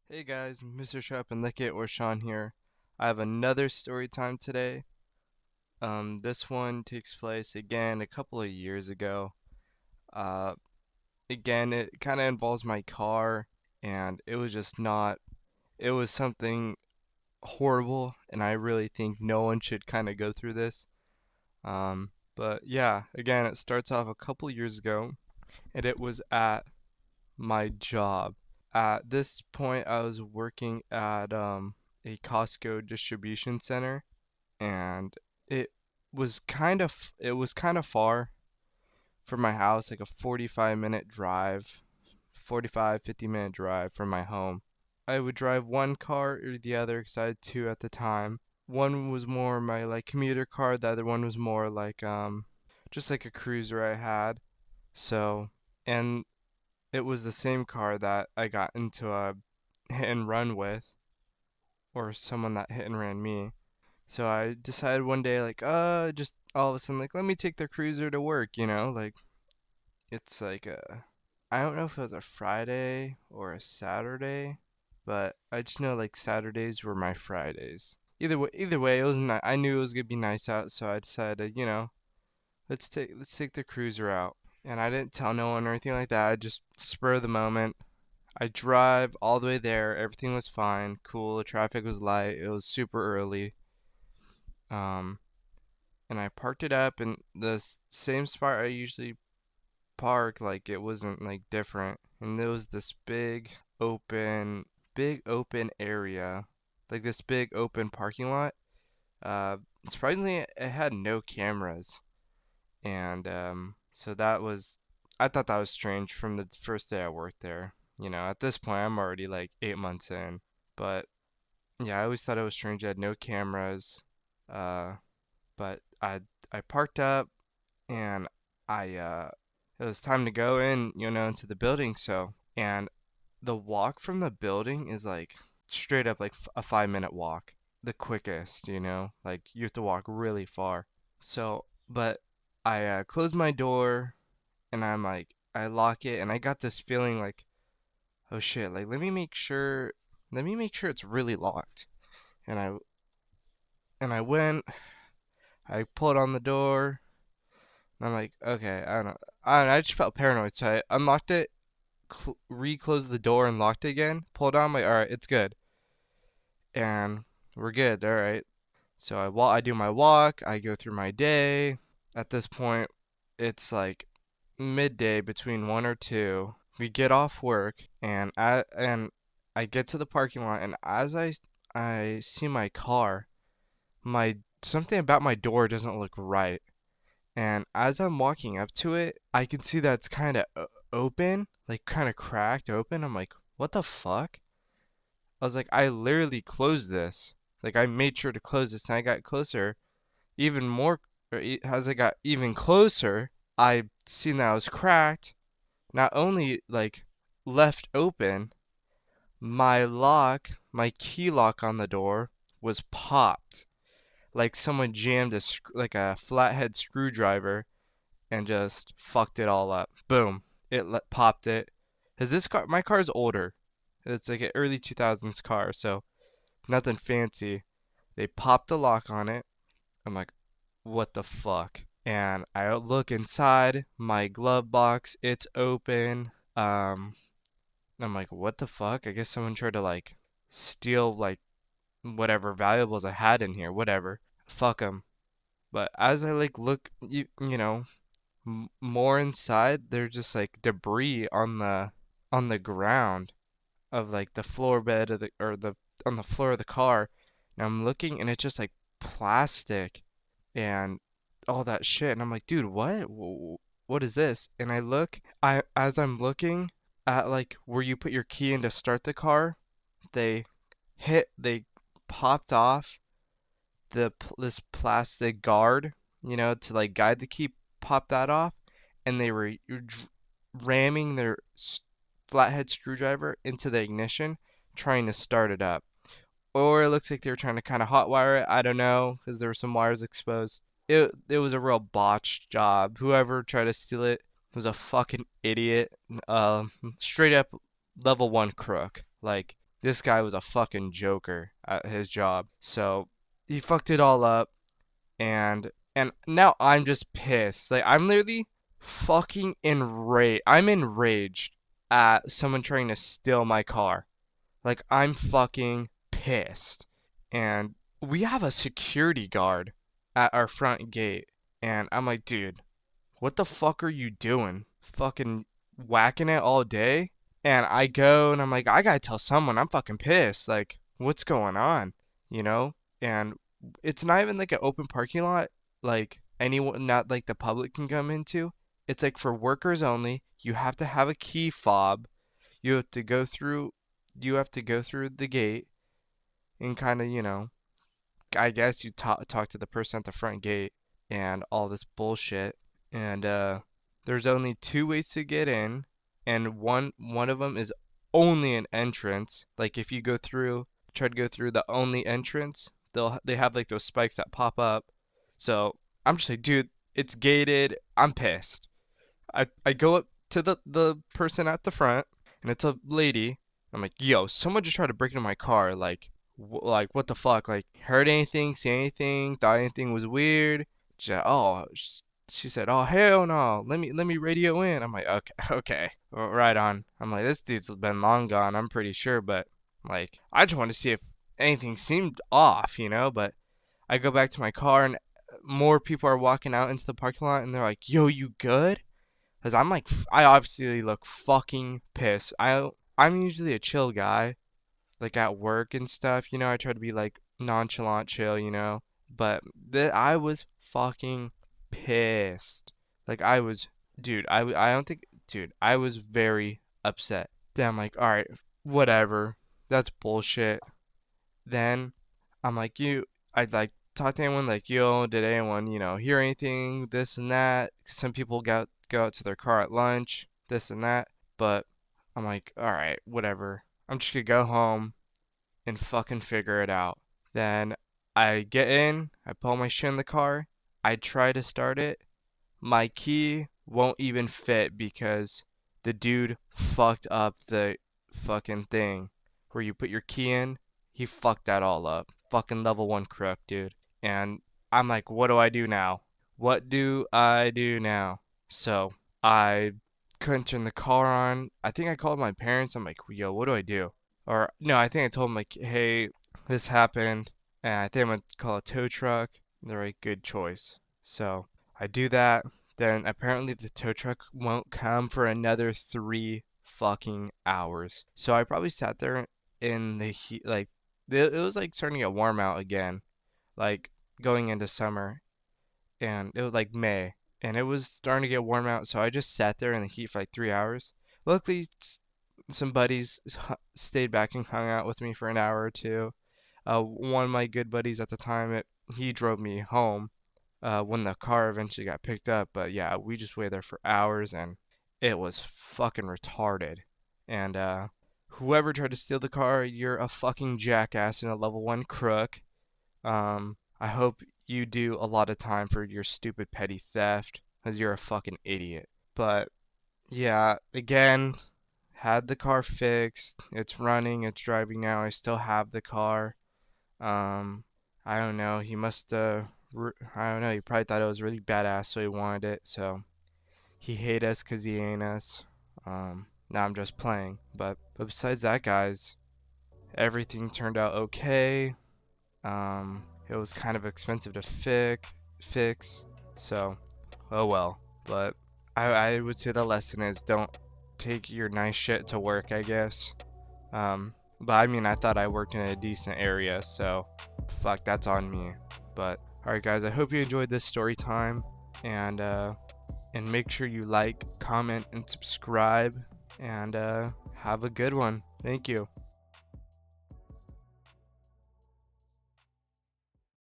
Hey guys, mr.shutupandlickit or Sean here. I have another story time today. This one takes place again a couple of years ago. Uh, Again, it kind of involves my car, and it was just not. It was something horrible, and I really think no one should kind of go through this. But yeah, again, it starts off a couple years ago, and it was at my job. At this point, I was working at a Costco distribution center, and it it was kind of far from my house, like a 45-minute drive, 50-minute drive from my home. I would drive one car or the other because I had two at the time. One was more my like commuter car, the other one was more like just like a cruiser I had. So, and it was the same car that I got into a hit and run with, or someone that hit and ran me. So I decided one day, like, just all of a sudden, like, let me take the cruiser to work, like, it's like I don't know if it was a Friday or a Saturday, but I just know, like, Saturdays were my Fridays. Either way, it was I knew it was gonna be nice out, so I decided, let's take the cruiser out. And I didn't tell no one or anything like that. I just spur of the moment. I drive all the way there. Everything was fine, cool. The traffic was light. It was super early. Um, and I parked it up in the same spot I usually park. Like it wasn't like different. And there was this big open area, like this big open parking lot. Uh, Surprisingly, it had no cameras, and so I thought that was strange from the first day I worked there. At this point, I'm already like 8 months in, but yeah, I always thought it was strange. It had no cameras. Uh, but I parked up and it was time to go in, into the building. So, and the walk from the building is like straight up like a 5 minute walk, the quickest, like you have to walk really far. So, but I close my door and I lock it, and I got this feeling like, oh shit, like let me make sure it's really locked. And I went, I pulled on the door, and I'm like, okay, I just felt paranoid, so I unlocked it, reclosed the door, and locked it again. Pulled on, I'm like, all right, it's good, and we're good, all right. So I do my walk, I go through my day. At this point, it's like midday between 1 or 2. We get off work, and I get to the parking lot, and as I see my car, my something about my door doesn't look right. And as I'm walking up to it, I can see that it's kind of open, like kind of cracked open. I'm like, what the fuck? I was like, I literally closed this. Like, I made sure to close this, and I got closer, even more. As I got even closer, I seen that it was cracked. Not only like left open, my key lock on the door was popped. Like someone jammed like a flathead screwdriver and just fucked it all up. Boom. Popped it. Cause my car's older. It's like an early 2000s car, so nothing fancy. They popped the lock on it. I'm like, what the fuck? And I look inside my glove box. It's open. I'm like, what the fuck? I guess someone tried to like steal like whatever valuables I had in here. Whatever. Fuck them. But as I like look, more inside, there's just like debris on the ground of like the floor bed of the or the on the floor of the car. And I'm looking, and it's just like plastic and all that shit. And I'm like, dude, what? What is this? And as I'm looking at like where you put your key in to start the car, they they popped off this plastic guard, to like guide the key, pop that off, and they were ramming their flathead screwdriver into the ignition, trying to start it up. Or it looks like they were trying to kind of hotwire it. I don't know, because there were some wires exposed. It was a real botched job. Whoever tried to steal it was a fucking idiot. Straight up level 1 crook. Like This guy was a fucking joker at his job. So he fucked it all up, and now I'm just pissed. Like I'm literally fucking enraged. I'm enraged at someone trying to steal my car. Like I'm fucking pissed. And we have a security guard at our front gate, and I'm like, dude, what the fuck are you doing? Fucking whacking it all day? And I go and I'm like, I gotta tell someone. I'm fucking pissed. Like, what's going on? You know? And it's not even like an open parking lot, like anyone, not like the public can come into. It's like for workers only. You have to have a key fob. You have to go through. You have to go through the gate and kind of, I guess you talk to the person at the front gate and all this bullshit. And there's only two ways to get in, and one of them is only an entrance. Like if you try to go through the only entrance, they have like those spikes that pop up. So I'm just like, dude, it's gated. I'm pissed. I go up to the person at the front, and it's a lady. I'm like, yo, someone just tried to break into my car. Like what the fuck? Like, heard anything? See anything? Thought anything was weird? She said, oh hell no. Let me radio in. I'm like, okay, okay, right on. I'm like, this dude's been long gone. I'm pretty sure, but like, I just want to see if anything seemed off, But I go back to my car, and more people are walking out into the parking lot, and they're like, yo, you good? Because I'm like, I obviously look fucking pissed. I'm usually a chill guy, like at work and stuff. I try to be like nonchalant, chill. But I was fucking pissed. Like I was, dude. I don't think, dude. I was very upset. Then I'm like, all right, whatever. That's bullshit. Then I'm like, I'd like talk to anyone like, yo, did anyone, hear anything, this and that. Some people go out to their car at lunch, this and that. But I'm like, all right, whatever. I'm just gonna go home and fucking figure it out. Then I get in, I pull my shit in the car, I try to start it. My key won't even fit because the dude fucked up the fucking thing where you put your key in. He fucked that all up. Fucking level 1 crook, dude. And I'm like, what do I do now? What do I do now? So I couldn't turn the car on. I think I called my parents. I'm like, yo, what do I do? Or no, I think I told them like, hey, this happened, and I think I'm gonna call a tow truck. And they're like, good choice. So I do that. Then apparently the tow truck won't come for another 3 fucking hours. So I probably sat there in the heat, like it was like starting to get warm out again, like going into summer, and it was like May, and it was starting to get warm out. So I just sat there in the heat for like 3 hours. Luckily, some buddies stayed back and hung out with me for an hour or two. One of my good buddies at the time, he drove me home when the car eventually got picked up. But yeah, we just waited there for hours, and it was fucking retarded. And whoever tried to steal the car, you're a fucking jackass and a level 1 crook. I hope you do a lot of time for your stupid petty theft, because you're a fucking idiot. But yeah, again, had the car fixed. It's running, it's driving now. I still have the car. I don't know. He must I don't know. He probably thought it was really badass, so he wanted it. So he hate us 'cause he ain't us. Now I'm just playing. But besides that, guys, everything turned out okay. It was kind of expensive to fix. So, oh well. But I would say the lesson is don't take your nice shit to work, I guess. But I mean, I thought I worked in a decent area, so fuck, that's on me. But alright, guys, I hope you enjoyed this story time, and make sure you like, comment, and subscribe, and have a good one. Thank you.